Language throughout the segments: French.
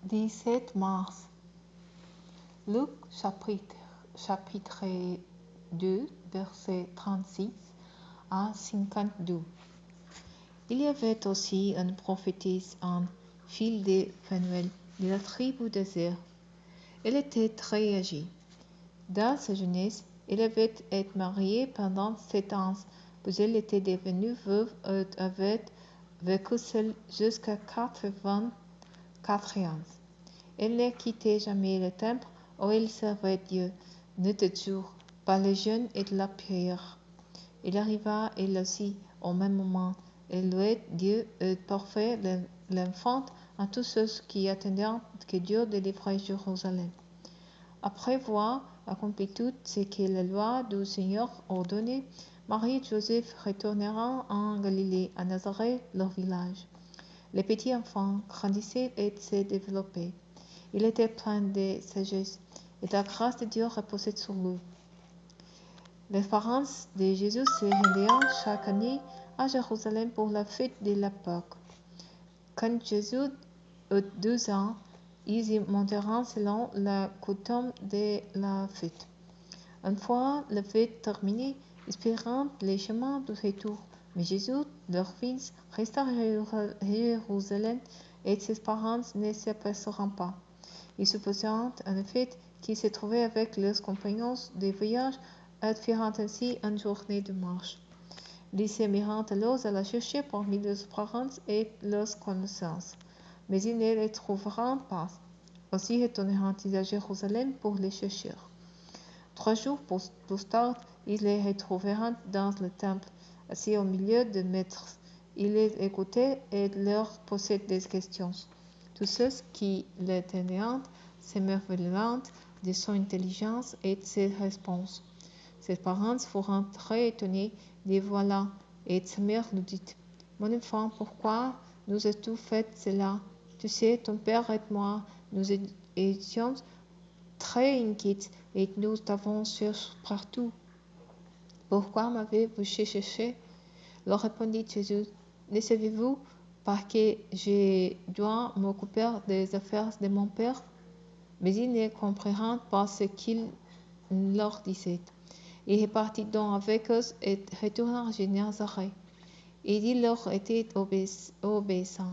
17 mars. Luc chapitre 2, versets 36 à 52. Il y avait aussi une prophétesse en fille de Phanuel de la tribu d'Aser. Elle était très âgée. Dans sa jeunesse, elle avait été mariée pendant 7 ans, puis elle était devenue veuve et avait vécu seule jusqu'à 84 ans. Elle ne quittait jamais le temple où elle servait Dieu, nuit et jour, par le jeûne et la prière. Elle arriva, elle aussi, au même moment. Elle louait Dieu et portait l'enfant à tous ceux qui attendaient que Dieu délivrait Jérusalem. Après avoir accompli tout ce que la loi du Seigneur ordonnait, Marie et Joseph retournèrent en Galilée, à Nazareth, leur village. Le petit enfant grandissait et se développait. Il était plein de sagesse, et la grâce de Dieu reposait sur lui. Les parents de Jésus se rendaient chaque année à Jérusalem pour la fête de la Pâque. Quand Jésus eut 12 ans, ils y montèrent selon la coutume de la fête. Une fois la fête terminée, ils prirent le chemin du retour. Mais Jésus, leur fils, resta à Jérusalem et ses parents ne s'aperçurent pas. Ils supposèrent en effet qu'il se trouvait avec leurs compagnons de voyage et firent ainsi une journée de marche. Ils se mirent alors à la chercher parmi leurs parents et leurs connaissances, mais ils ne les trouveront pas. Aussi retournèrent-ils à Jérusalem pour les chercher. 3 jours plus tard, ils les retrouvèrent dans le temple, assis au milieu des maîtres. Ils les écoutaient et leur posaient des questions. Tous ceux qui l'éteignaient s'émerveillèrent de son intelligence et de ses réponses. Ses parents furent très étonnés de voilà, et sa mère lui dit: Mon enfant, pourquoi nous as-tu fait cela? Tu sais, ton père et moi, nous étions très inquiets et nous t'avons cherché partout. Pourquoi m'avez-vous cherché? Leur répondit Jésus: Ne savez-vous pas que je dois m'occuper des affaires de mon père? Mais ils ne comprirent pas ce qu'il leur disait. Il repartit donc avec eux et retourna à Nazareth. Et il leur était obéissant.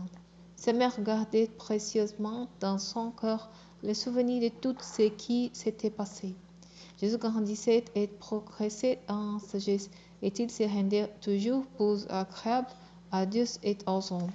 Sa mère gardait précieusement dans son cœur le souvenir de tout ce qui s'était passé. Jésus grandissait et progressait en sagesse, et il se rendait toujours plus agréable à Dieu et aux hommes.